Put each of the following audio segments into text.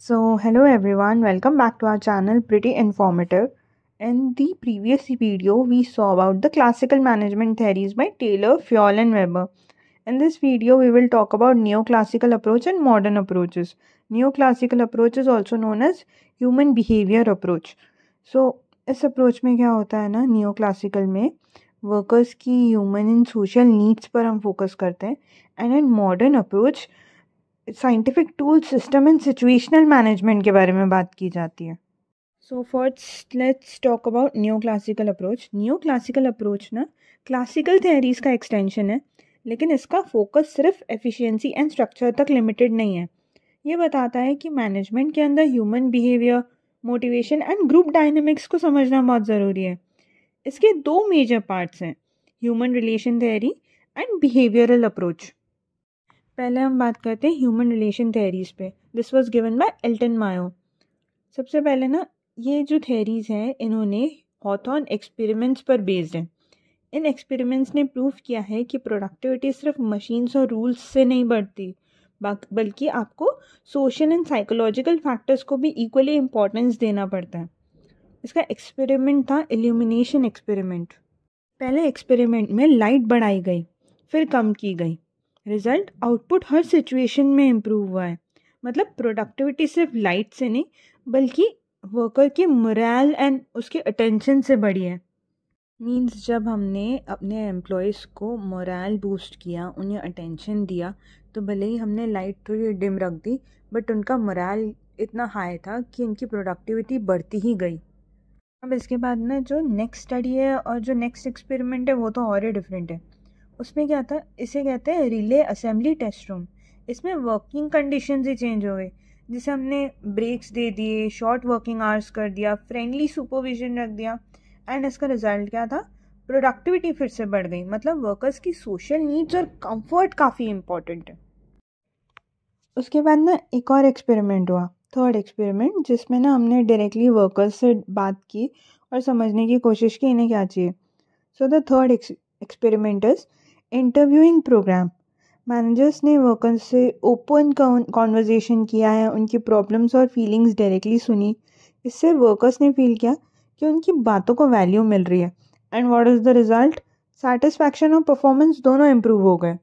So, hello everyone, welcome back to our channel Pretty Informative. In the previous video, we saw about the classical management theories by Taylor, Fayol, and Weber. In this video, we will talk about neoclassical approach and modern approaches. Neoclassical approach is also known as human behavior approach. So, इस approach में क्या होता है ना, neoclassical में workers की human and social needs पर हम फोकस करते हैं and in modern approach scientific tool system and situational management के बारे में बात की जाती है. So first let's talk about new classical approach. New classical approach ना क्लासिकल थियरीज का एक्सटेंशन है, लेकिन इसका फोकस सिर्फ एफिशिएंसी एंड स्ट्रक्चर तक लिमिटेड नहीं है. ये बताता है कि मैनेजमेंट के अंदर human behaviour, motivation and group dynamics को समझना बहुत ज़रूरी है. इसके दो मेजर पार्ट्स हैं, human relation theory and behavioural approach. पहले हम बात करते हैं ह्यूमन रिलेशन थेरीज पे. This was given by Elton Mayo. सबसे पहले ना, ये जो थेरीज हैं इन्होंने हॉथॉर्न एक्सपेरिमेंट्स पर बेस्ड हैं. इन एक्सपेरिमेंट्स ने प्रूव किया है कि प्रोडक्टिविटी सिर्फ मशीन्स और रूल्स से नहीं बढ़ती, बल्कि आपको सोशल एंड साइकोलॉजिकल फैक्टर्स को भी इक्वली इम्पोर्टेंस देना पड़ता है. इसका एक्सपेरिमेंट था इल्यूमिनेशन एक्सपेरिमेंट. पहले एक्सपेरिमेंट में लाइट बढ़ाई गई, फिर कम की गई. रिजल्ट आउटपुट हर सिचुएशन में इम्प्रूव हुआ है. मतलब प्रोडक्टिविटी सिर्फ लाइट से नहीं, बल्कि वर्कर की मोरल एंड उसके अटेंशन से बढ़ी है. मींस जब हमने अपने एम्प्लॉयज़ को मोरल बूस्ट किया, उन्हें अटेंशन दिया, तो भले ही हमने लाइट थोड़ी डिम रख दी, बट उनका मोरल इतना हाई था कि उनकी प्रोडक्टिविटी बढ़ती ही गई. अब इसके बाद ना जो नेक्स्ट स्टडी है और जो नेक्स्ट एक्सपेरिमेंट है वो तो और ही डिफरेंट है. उसमें क्या था, इसे कहते हैं रिले असेंबली टेस्ट रूम. इसमें वर्किंग कंडीशंस ही चेंज हो गई, जिसे हमने ब्रेक्स दे दिए, शॉर्ट वर्किंग आवर्स कर दिया, फ्रेंडली सुपरविजन रख दिया, एंड इसका रिजल्ट क्या था, प्रोडक्टिविटी फिर से बढ़ गई. मतलब वर्कर्स की सोशल नीड्स और कंफर्ट काफ़ी इंपॉर्टेंट है. उसके बाद ना एक और एक्सपेरिमेंट हुआ, थर्ड एक्सपेरिमेंट, जिसमें ना हमने डायरेक्टली वर्कर्स से बात की और समझने की कोशिश की इन्हें क्या चाहिए. So the third experiment is interviewing programme. Managers ने वर्कर्स से ओपन कॉन्वर्जेशन किया है, उनकी प्रॉब्लम्स और फीलिंग्स डायरेक्टली सुनी. इससे वर्कर्स ने फील किया कि उनकी बातों को वैल्यू मिल रही है. And what is the result, satisfaction और परफॉर्मेंस दोनों इम्प्रूव हो गए.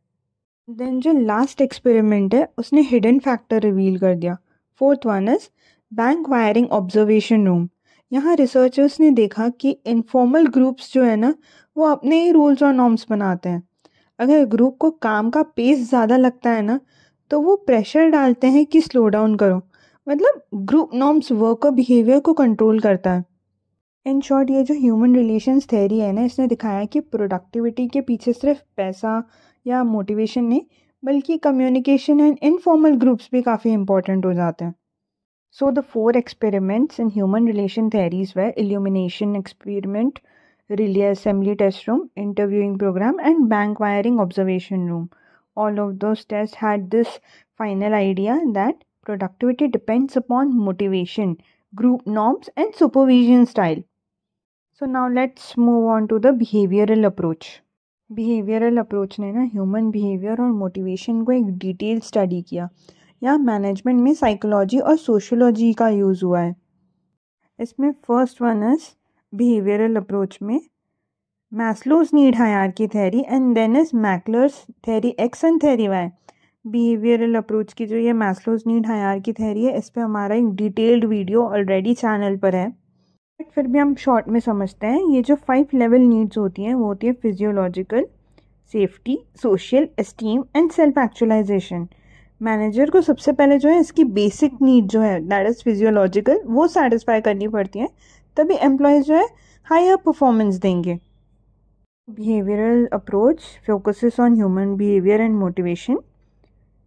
देन जो लास्ट एक्सपेरिमेंट है उसने हिडन फैक्टर रिवील कर दिया. Fourth one is bank wiring observation room. यहाँ रिसर्चर्स ने देखा कि इनफॉर्मल ग्रुप्स जो है ना, वो अपने ही रूल्स और नॉर्म्स बनाते हैं. अगर ग्रुप को काम का पेस ज़्यादा लगता है ना, तो वो प्रेशर डालते हैं कि स्लो डाउन करो. मतलब ग्रुप नॉर्म्स वर्कर बिहेवियर को कंट्रोल करता है. इन शॉर्ट, ये जो ह्यूमन रिलेशंस थ्योरी है ना, इसने दिखाया कि प्रोडक्टिविटी के पीछे सिर्फ पैसा या मोटिवेशन नहीं, बल्कि कम्युनिकेशन एंड इनफॉर्मल ग्रुप्स भी काफ़ी इंपॉर्टेंट हो जाते हैं. So the four experiments in human relation theories were illumination experiment, relay assembly test room, interviewing program, and bank wiring observation room. All of those tests had this final idea that productivity depends upon motivation, group norms, and supervision style. So now let's move on to the behavioral approach. Behavioral approach ने ना human behavior और motivation को एक detail study किया. यहाँ management में psychology और sociology का यूज़ हुआ है. इसमें first one is behavioural approach में Maslow's need hierarchy theory and then is McGregor's theory X and theory Y. Behavioural approach की जो ये मैस्लोज नीड हायरार्की थ्योरी है, इस पर हमारा एक डिटेल्ड वीडियो ऑलरेडी चैनल पर है, बट फिर भी हम शॉर्ट में समझते हैं. ये जो 5 लेवल नीड्स होती हैं वो होती है physiological, safety, social, esteem and self actualisation. Manager को सबसे पहले जो है इसकी बेसिक नीड जो है दैट इज़ फिजियोलॉजिकल, वो सेटिस्फाई करनी पड़ती है, तभी एम्प्लॉयज़ जो है हायर परफॉर्मेंस देंगे. Behavioural approach focuses on human behaviour and motivation.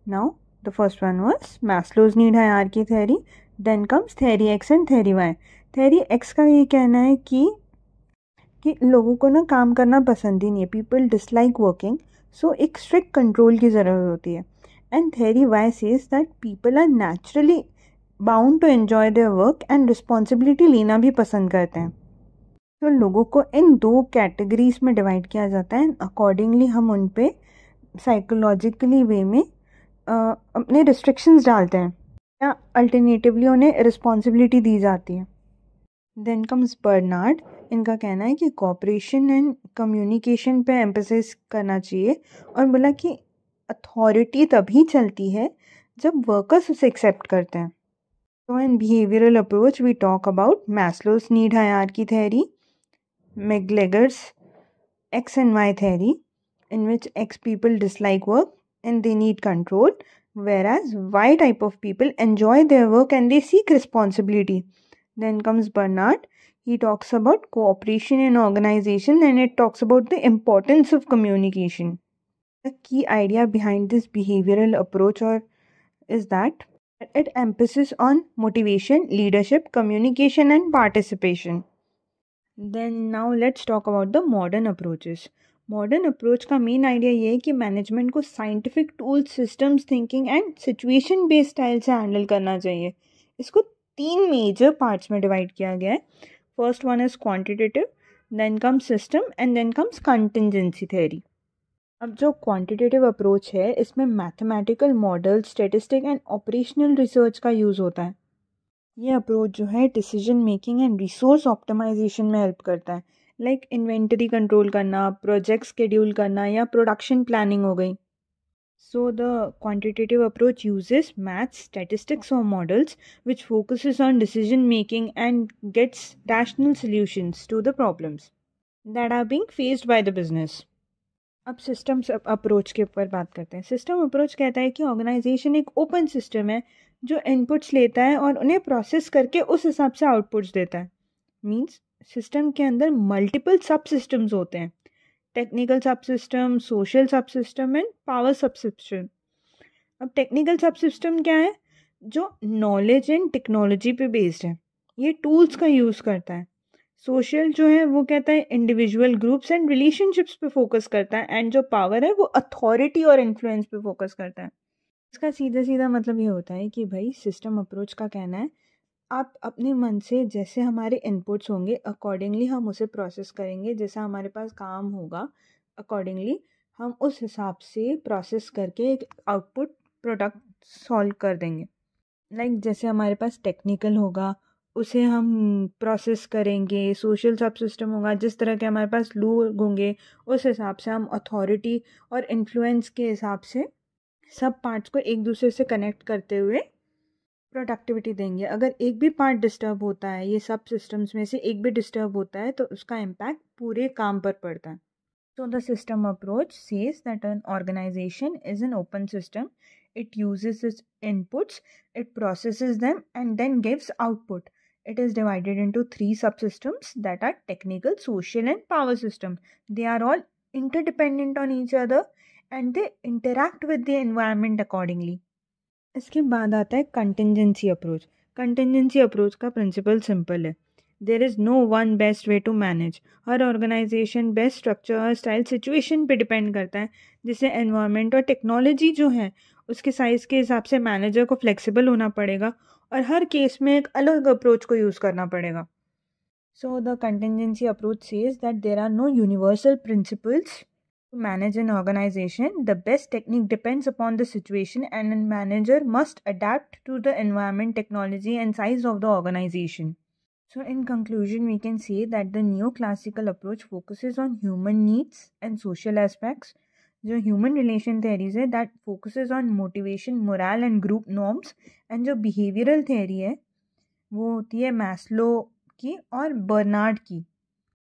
Now the first one was Maslow's need hierarchy theory, then comes theory X and theory Y. Theory X का ये कहना है कि लोगों को ना काम करना पसंद ही नहीं है, पीपल डिसलाइक वर्किंग, सो एक स्ट्रिक्ट कंट्रोल की ज़रूरत होती है. And theory Y says that people are naturally bound to enjoy their work and responsibility लेना भी पसंद करते हैं. तो लोगों को इन 2 कैटेगरीज में डिवाइड किया जाता है. अकॉर्डिंगली हम उन पे साइकोलॉजिकली वे में अपने रिस्ट्रिक्शंस डालते हैं. या अल्टरनेटिवली उन्हें रिस्पॉन्सिबिलिटी दी जाती है। Then comes Barnard. इनका कहना है कि कॉपरेशन एंड कम्युनिकेशन पे एम्फेसिस करना चाहिए और बोला कि अथॉरिटी तभी चलती है जब वर्कर्स उसे एक्सेप्ट करते हैं। So in behavioral approach, we talk about Maslow's need hierarchy theory, McGregor's X and Y theory, in which X people dislike work and they need control, whereas Y type of people enjoy their work and they seek responsibility. Then comes Bernard. He talks about cooperation in organization and it talks about the importance of communication. The key idea behind this behavioral approach is that it emphasis on motivation, leadership, communication and participation. Then now let's talk about the modern approaches. Modern approach का main idea ये है कि management को scientific tools, systems thinking and situation based style से handle करना चाहिए। इसको 3 major parts में डिवाइड किया गया है। First one is quantitative, then comes system and then comes contingency theory. अब जो क्वांटिटेटिव अप्रोच है इसमें mathematical model, statistic and operational research का यूज़ होता है। ये अप्रोच जो है decision making and resource optimisation में हेल्प करता है, लाइक इन्वेंटरी कंट्रोल करना, प्रोजेक्ट शेड्यूल करना या प्रोडक्शन प्लानिंग हो गई। So the quantitative approach uses maths, statistics और models which focuses on decision making and gets rational solutions to the problems that are being faced by the business. अब systems approach के ऊपर बात करते हैं। System approach कहता है कि ऑर्गेनाइजेशन एक ओपन सिस्टम है जो इनपुट्स लेता है और उन्हें प्रोसेस करके उस हिसाब से आउटपुट्स देता है। मींस सिस्टम के अंदर मल्टीपल सब सिस्टम्स होते हैं, टेक्निकल सब सिस्टम, सोशल सब सिस्टम एंड पावर सब सिस्टम। अब टेक्निकल सब सिस्टम क्या है? जो नॉलेज एंड टेक्नोलॉजी पे बेस्ड है, ये टूल्स का यूज़ करता है। सोशल जो है वो कहता है इंडिविजुअल ग्रुप्स एंड रिलेशनशिप्स पे फोकस करता है, एंड जो पावर है वो अथॉरिटी और इन्फ्लुएंस पे फोकस करता है। इसका सीधा सीधा मतलब ये होता है कि भाई सिस्टम अप्रोच का कहना है आप अपने मन से जैसे हमारे इनपुट्स होंगे अकॉर्डिंगली हम उसे प्रोसेस करेंगे, जैसा हमारे पास काम होगा अकॉर्डिंगली हम उस हिसाब से प्रोसेस करके एक आउटपुट प्रोडक्ट सॉल्व कर देंगे। लाइक जैसे हमारे पास टेक्निकल होगा उसे हम प्रोसेस करेंगे, सोशल सब सिस्टम होगा जिस तरह के हमारे पास लोग होंगे उस हिसाब से हम अथॉरिटी और इन्फ्लुएंस के हिसाब से सब पार्ट्स को एक दूसरे से कनेक्ट करते हुए प्रोडक्टिविटी देंगे। अगर एक भी पार्ट डिस्टर्ब होता है, ये सब सिस्टम्स में से एक भी डिस्टर्ब होता है, तो उसका इम्पैक्ट पूरे काम पर पड़ता है। So the system approach says that an organization is an open system. It uses its inputs, it processes them and then gives output. It is divided into 3 subsystems that are technical, social and power system. They are all interdependent on each other and they interact with the environment accordingly. इसके बाद आता है contingency approach. Contingency approach का principle simple है, there is no one best way to manage. हर organisation best structure और style situation पे depend करता है, जिससे एनवायरनमेंट और टेक्नोलॉजी जो है उसके साइज़ के हिसाब से मैनेजर को फ्लेक्सिबल होना पड़ेगा और हर केस में एक अलग अप्रोच को यूज़ करना पड़ेगा। So the contingency approach says that there are no universal principles to manage an organization. The best technique depends upon the situation and a manager must adapt to the environment, technology and size of the organization. So in conclusion, we can say that the neoclassical approach focuses on human needs and social aspects. जो human relation theories है that focuses on motivation, morale and group norms, and जो behavioral theory है वो होती है Maslow की और Bernard की।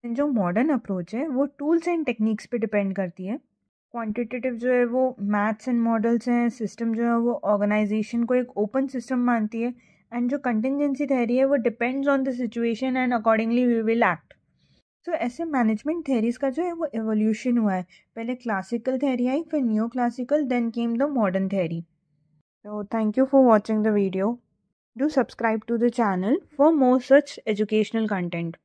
जो मॉडर्न अप्रोच है वो टूल्स एंड टेक्निक्स पे डिपेंड करती है। क्वांटिटेटिव जो है वो मैथ्स एंड मॉडल्स हैं, सिस्टम जो है वो ऑर्गेनाइजेशन को एक ओपन सिस्टम मानती है, एंड जो कंटिजेंसी थ्योरी है वो depends on the situation and accordingly we will act. तो ऐसे मैनेजमेंट थ्योरीज का जो है वो एवोल्यूशन हुआ है, पहले क्लासिकल थ्योरी आई, फिर new classical, then came the modern theory. So thank you for watching the video. Do subscribe to the channel for more such educational content.